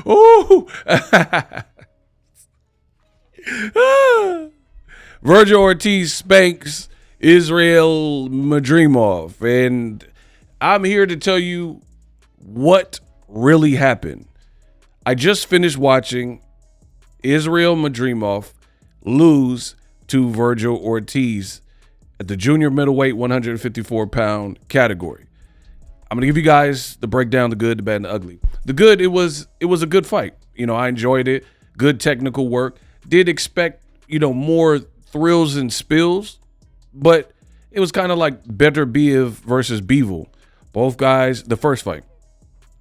Ooh. Vergil Ortiz spanks Israil Madrimov. And I'm here to tell you what really happened. I just finished watching Israil Madrimov lose to Vergil Ortiz at the junior middleweight 154-pound category. I'm going to give you guys the breakdown, the good, the bad, and the ugly. The good, it was a good fight. I enjoyed it. Good technical work. Did expect, more thrills and spills, but it was kind of like Better Biev versus Bivol. Both guys, the first fight,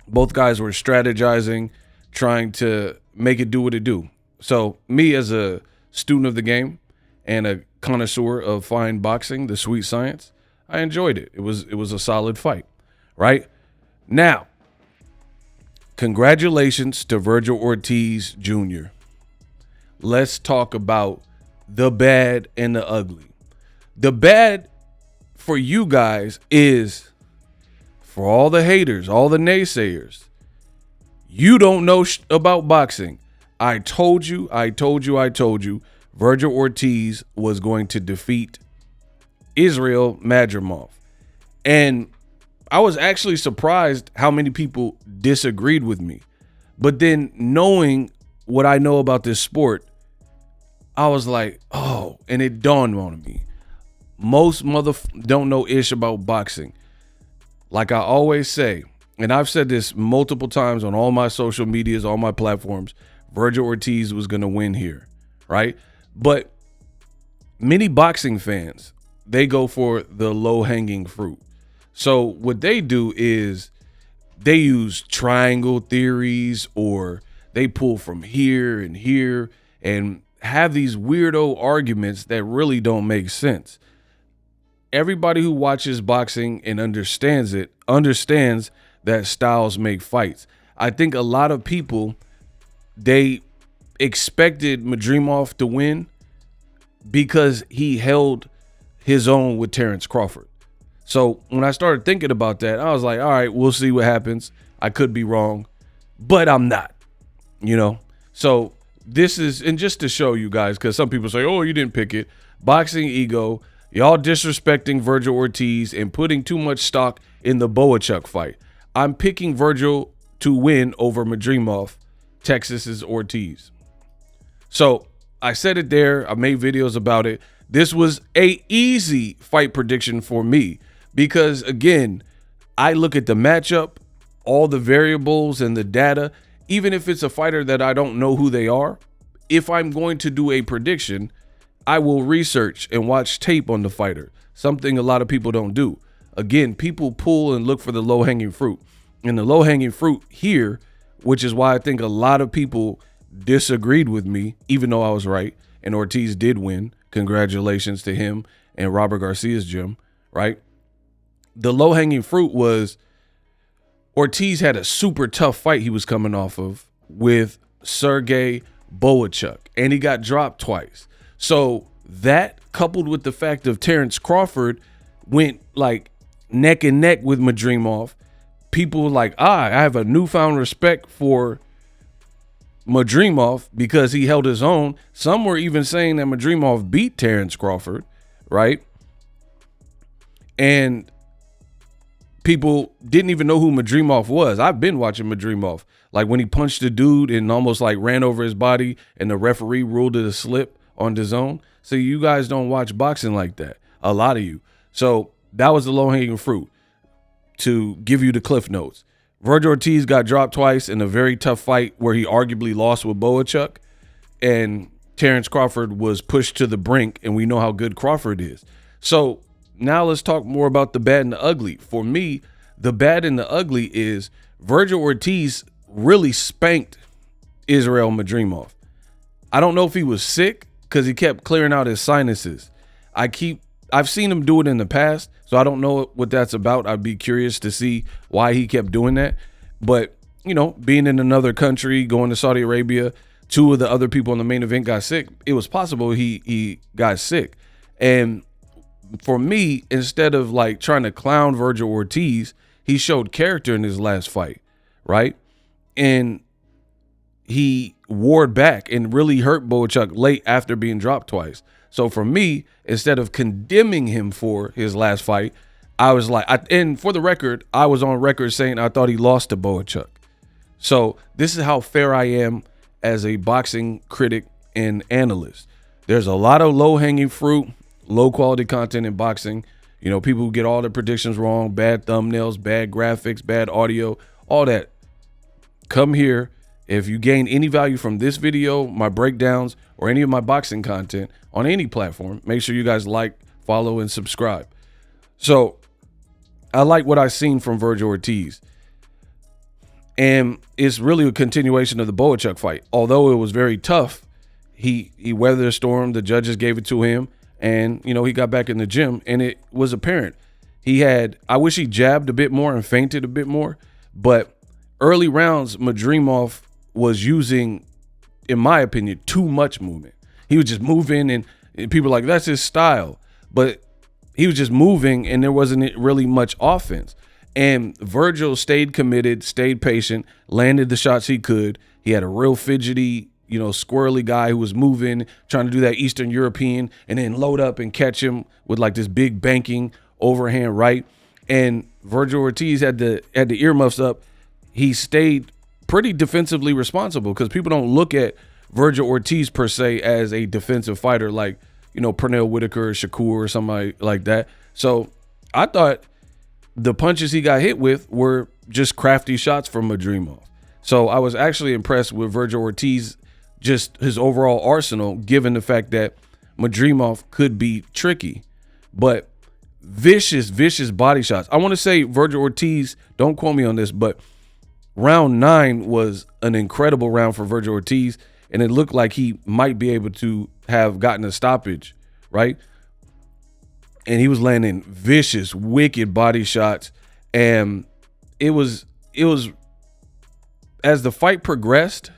both guys were strategizing, trying to make it do what it do. So me as a student of the game and a connoisseur of fine boxing, the sweet science, I enjoyed it. It was a solid fight, right? Now, congratulations to Vergil Ortiz Jr. Let's talk about the bad and the ugly. The bad for you guys is, for all the haters, all the naysayers, you don't know about boxing. I told you, Vergil Ortiz was going to defeat Israil Madrimov. And I was actually surprised how many people disagreed with me. But then knowing what I know about this sport, I was like, oh, and it dawned on me. Most don't know ish about boxing. Like I always say, and I've said this multiple times on all my social medias, all my platforms, Vergil Ortiz was going to win here, right? But many boxing fans, they go for the low-hanging fruit. So what they do is they use triangle theories, or they pull from here and have these weirdo arguments that really don't make sense. Everybody who watches boxing and understands it understands that styles make fights. I think a lot of people, they expected Madrimov to win because he held his own with Terence Crawford. So when I started thinking about that, I was like, all right, we'll see what happens. I could be wrong, but I'm not, So this is, and just to show you guys, because some people say, oh, you didn't pick it. Boxing ego, y'all disrespecting Vergil Ortiz and putting too much stock in the Boachuk fight. I'm picking Vergil to win over Madrimov. Texas is Ortiz. So I said it there. I made videos about it. This was a easy fight prediction for me because, again, I look at the matchup, all the variables and the data. Even if it's a fighter that I don't know who they are, if I'm going to do a prediction, I will research and watch tape on the fighter, something a lot of people don't do. Again, people pull and look for the low-hanging fruit. And the low-hanging fruit here, which is why I think a lot of people disagreed with me, even though I was right, and Ortiz did win. Congratulations to him and Robert Garcia's gym, right? The low-hanging fruit was Ortiz had a super tough fight he was coming off of with Sergey Boachuk, and he got dropped twice. So that, coupled with the fact of Terence Crawford went like neck and neck with Madrimov, people were like, I have a newfound respect for Madrimov because he held his own. Some were even saying that Madrimov beat Terence Crawford, right? And people didn't even know who Madrimov was. I've been watching Madrimov. Like when he punched a dude and almost like ran over his body and the referee ruled it a slip on DAZN. So you guys don't watch boxing like that, a lot of you. So that was the low-hanging fruit to give you the cliff notes. Vergil Ortiz got dropped twice in a very tough fight where he arguably lost with Boachuk, and Terence Crawford was pushed to the brink, and we know how good Crawford is. So now let's talk more about the bad and the ugly. For me, the bad and the ugly is Vergil Ortiz really spanked Israil Madrimov. I don't know if he was sick because he kept clearing out his sinuses. I've seen him do it in the past, so I don't know what that's about. I'd be curious to see why he kept doing that. But, being in another country, going to Saudi Arabia, two of the other people in the main event got sick. It was possible he got sick. And for me, instead of like trying to clown Vergil Ortiz, he showed character in his last fight, right? and he warred back and really hurt Boachuk late after being dropped twice. So for me, instead of condemning him for his last fight, I was like, and for the record, I was on record saying I thought he lost to Boachuk. So this is how fair I am as a boxing critic and analyst. There's a lot of low-hanging fruit, low-quality content in boxing. You know, people who get all their predictions wrong, bad thumbnails, bad graphics, bad audio, all that. Come here. If you gain any value from this video, my breakdowns, or any of my boxing content on any platform, make sure you guys like, follow, and subscribe. So I like what I've seen from Vergil Ortiz. And it's really a continuation of the Boachuk fight. Although it was very tough, he weathered the storm. The judges gave it to him. And, you know, he got back in the gym. And it was apparent. I wish he jabbed a bit more and feinted a bit more. But early rounds, Madrimov was using, in my opinion, too much movement. He was just moving, and people were like, that's his style. But he was just moving, and there wasn't really much offense. And Vergil stayed committed, stayed patient, landed the shots he could. He had a real fidgety, you know, squirrely guy who was moving, trying to do that Eastern European, and then load up and catch him with like this big banking overhand right. And Vergil Ortiz had the earmuffs up. He stayed pretty defensively responsible, because people don't look at Vergil Ortiz per se as a defensive fighter like, you know, Pernell Whitaker or Shakur or somebody like that. So I thought the punches he got hit with were just crafty shots from Madrimov. So I was actually impressed with Vergil Ortiz, just his overall arsenal, given the fact that Madrimov could be tricky. But vicious body shots. I want to say Vergil Ortiz, don't quote me on this, but round 9 was an incredible round for Vergil Ortiz, and it looked like he might be able to have gotten a stoppage, right? And he was landing vicious, wicked body shots. And it was as the fight progressed,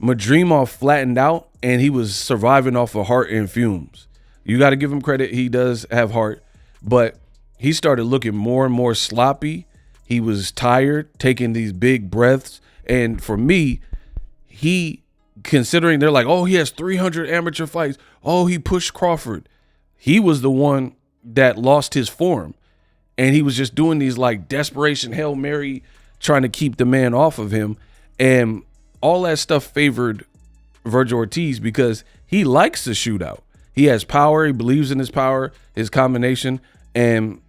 Madrimov flattened out, and he was surviving off of heart and fumes. You got to give him credit. He does have heart, but he started looking more and more sloppy. He was tired, taking these big breaths. And for me, considering they're like, oh, he has 300 amateur fights. Oh, he pushed Crawford. He was the one that lost his form. And he was just doing these like desperation Hail Mary, trying to keep the man off of him. And all that stuff favored Vergil Ortiz, because he likes the shootout. He has power. He believes in his power, his combination. And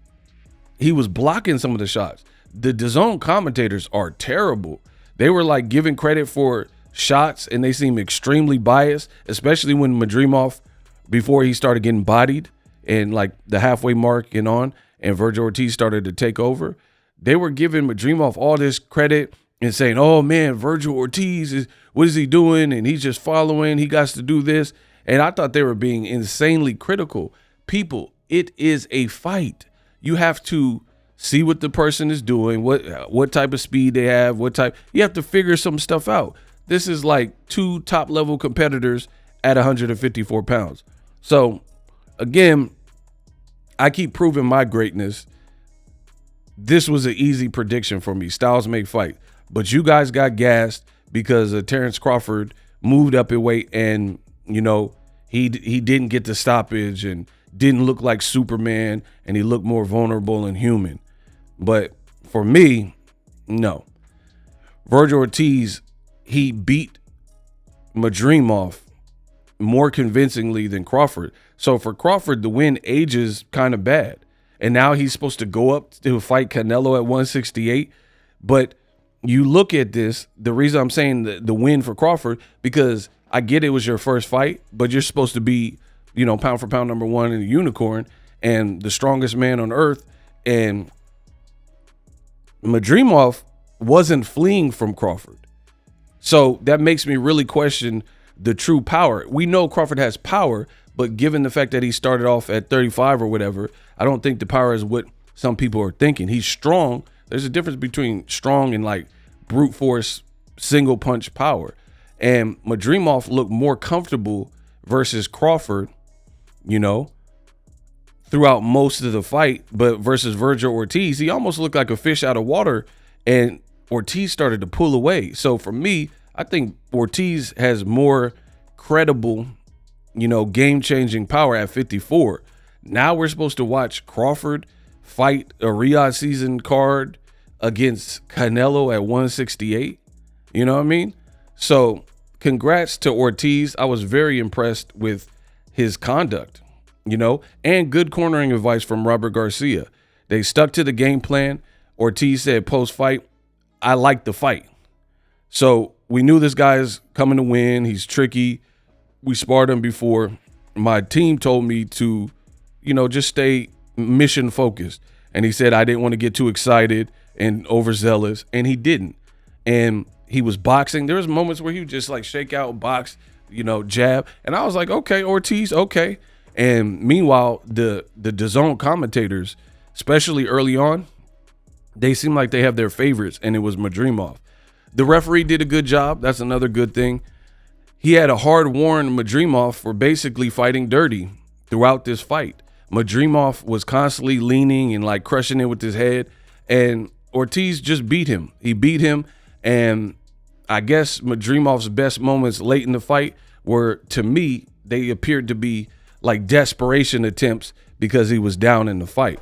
he was blocking some of the shots. The DAZN commentators are terrible. They were like giving credit for shots, and they seem extremely biased, especially when Madrimov, before he started getting bodied and like the halfway mark and on, and Vergil Ortiz started to take over. They were giving Madrimov all this credit and saying, oh man, Vergil Ortiz what is he doing? And he's just following, he got to do this. And I thought they were being insanely critical. People, it is a fight. You have to see what the person is doing, what type of speed they have, you have to figure some stuff out. This is like 2 top-level competitors at 154 pounds. So, again, I keep proving my greatness. This was an easy prediction for me. Styles make fight. But you guys got gassed because Terence Crawford moved up in weight, and, you know, he didn't get the stoppage and didn't look like Superman, and he looked more vulnerable and human. But for me, no. Vergil Ortiz, he beat Madrimov more convincingly than Crawford. So for Crawford, the win ages kind of bad. And now he's supposed to go up to fight Canelo at 168. But you look at this, the reason I'm saying the win for Crawford, because I get it was your first fight, but you're supposed to be, you know, pound for pound #1 in the unicorn and the strongest man on earth. And Madrimov wasn't fleeing from Crawford. So that makes me really question the true power. We know Crawford has power, but given the fact that he started off at 35 or whatever, I don't think the power is what some people are thinking. He's strong. There's a difference between strong and like brute force, single punch power. And Madrimov looked more comfortable versus Crawford, you know, throughout most of the fight. But versus Vergil Ortiz, he almost looked like a fish out of water. And Ortiz started to pull away. So for me, I think Ortiz has more credible, game-changing power at 54. Now we're supposed to watch Crawford fight a Riyadh season card against Canelo at 168. You know what I mean? So congrats to Ortiz. I was very impressed with his conduct, and good cornering advice from Robert Garcia. They stuck to the game plan. Ortiz said post-fight, I like the fight. So we knew this guy's coming to win. He's tricky. We sparred him before. My team told me to, just stay mission focused. And he said I didn't want to get too excited and overzealous, and he didn't. And he was boxing. There was moments where he would just like shake out, box, jab. And I was like, okay, Ortiz, okay. And meanwhile, the DAZN commentators, especially early on, they seem like they have their favorites, and it was Madrimov. The referee did a good job. That's another good thing. He had a hard-worn Madrimov for basically fighting dirty throughout this fight. Madrimov was constantly leaning and like crushing it with his head, and Ortiz just beat him. He beat him, and I guess Madrimov's best moments late in the fight were, to me, they appeared to be like desperation attempts because he was down in the fight.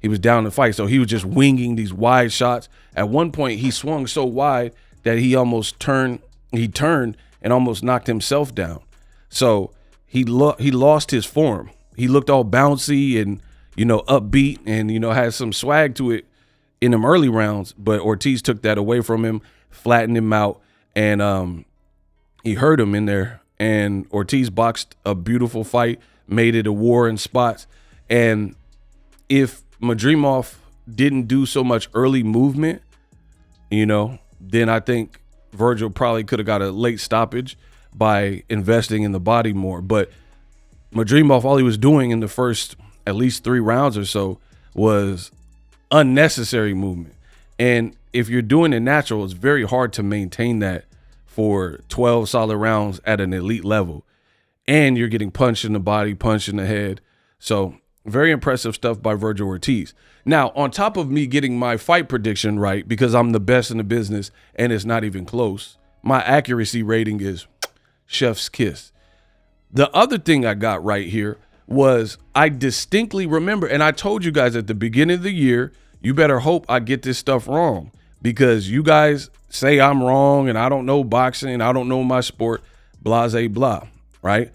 He was down in the fight, so he was just winging these wide shots. At one point, he swung so wide that he almost turned. He turned and almost knocked himself down. So he lost his form. He looked all bouncy and upbeat and had some swag to it in them early rounds. But Ortiz took that away from him, flattened him out, and he hurt him in there. And Ortiz boxed a beautiful fight, made it a war in spots. And if Madrimov didn't do so much early movement, then I think Vergil probably could have got a late stoppage by investing in the body more. But Madrimov, all he was doing in the first at least 3 rounds or so was unnecessary movement. And if you're doing it natural, it's very hard to maintain that for 12 solid rounds at an elite level. And you're getting punched in the body, punched in the head. So very impressive stuff by Vergil Ortiz. Now, on top of me getting my fight prediction right, because I'm the best in the business and it's not even close, my accuracy rating is chef's kiss. The other thing I got right here was I distinctly remember, and I told you guys at the beginning of the year, you better hope I get this stuff wrong, because you guys say I'm wrong and I don't know boxing, I don't know my sport, blase blah, right?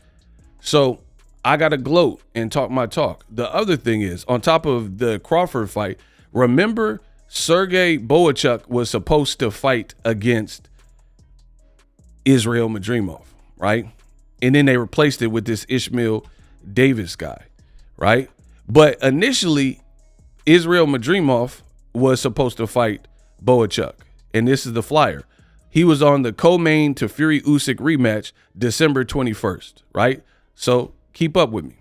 So I got to gloat and talk my talk. The other thing is, on top of the Crawford fight, remember Sergey Boachuk was supposed to fight against Israil Madrimov, right? And then they replaced it with this Ishmael Davis guy, right? But initially, Israil Madrimov was supposed to fight Boachuk, and this is the flyer. He was on the co-main to Fury Usyk rematch December 21st, right? So keep up with me.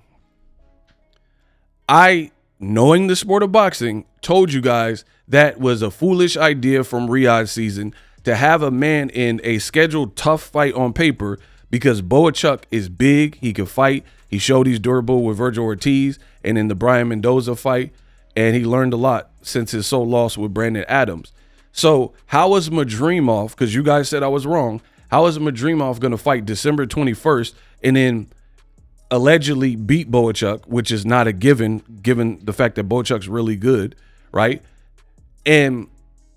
I, knowing the sport of boxing, told you guys that was a foolish idea from Riyadh season to have a man in a scheduled tough fight on paper, because Boachuk is big, he can fight. He showed he's durable with Vergil Ortiz and in the Brian Mendoza fight, and he learned a lot since his sole loss with Brandon Adams. So how is Madrimov, because you guys said I was wrong, how is Madrimov going to fight December 21st and then allegedly beat Boachuk, which is not a given the fact that Boachuk's really good, right? And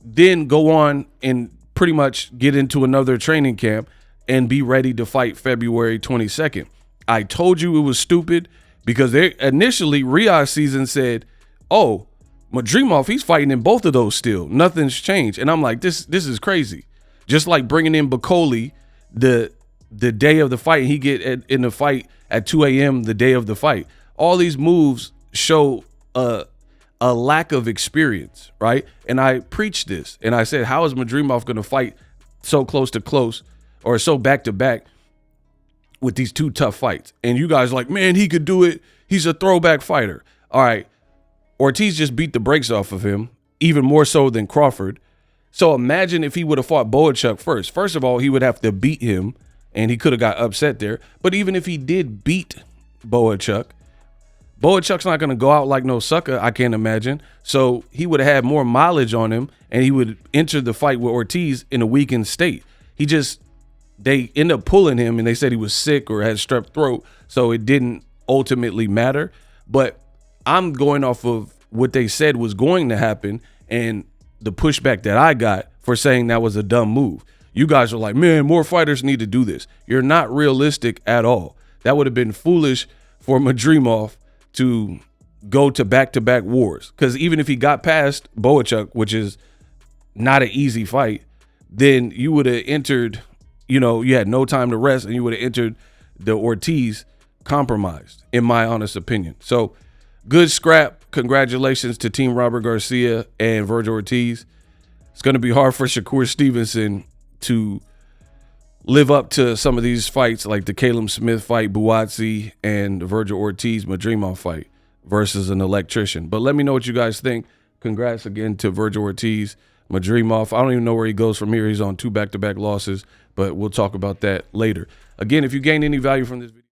then go on and pretty much get into another training camp and be ready to fight February 22nd. I told you it was stupid, because they initially Riyadh season said, oh, Madrimov, he's fighting in both of those still. Nothing's changed. And I'm like, this is crazy. Just like bringing in Bacoli the day of the fight, he get in the fight at 2 a.m. the day of the fight. All these moves show a lack of experience, right? And I preached this, and I said, how is Madrimov going to fight so close to close or so back to back with these 2 tough fights? And you guys like, man, he could do it. He's a throwback fighter. All right. Ortiz just beat the brakes off of him, even more so than Crawford. So imagine if he would have fought Boachuk first. First of all, he would have to beat him, and he could have got upset there. But even if he did beat Boachuk, Boachuk's not going to go out like no sucker, I can't imagine. So he would have had more mileage on him, and he would enter the fight with Ortiz in a weakened state. They end up pulling him, and they said he was sick or had strep throat, so it didn't ultimately matter. But I'm going off of what they said was going to happen and the pushback that I got for saying that was a dumb move. You guys are like, man, more fighters need to do this. You're not realistic at all. That would have been foolish for Madrimov to go to back-to-back wars. Because even if he got past Boachuk, which is not an easy fight, then you would have entered, you had no time to rest, and you would have entered the Ortiz compromised, in my honest opinion. So good scrap. Congratulations to Team Robert Garcia and Vergil Ortiz. It's going to be hard for Shakur Stevenson to live up to some of these fights, like the Caleb Smith fight, Buatsi, and the Vergil Ortiz Madrimov fight versus an electrician. But let me know what you guys think. Congrats again to Vergil Ortiz, Madrimov. I don't even know where he goes from here. He's on 2 back-to-back losses, but we'll talk about that later. Again, if you gained any value from this video,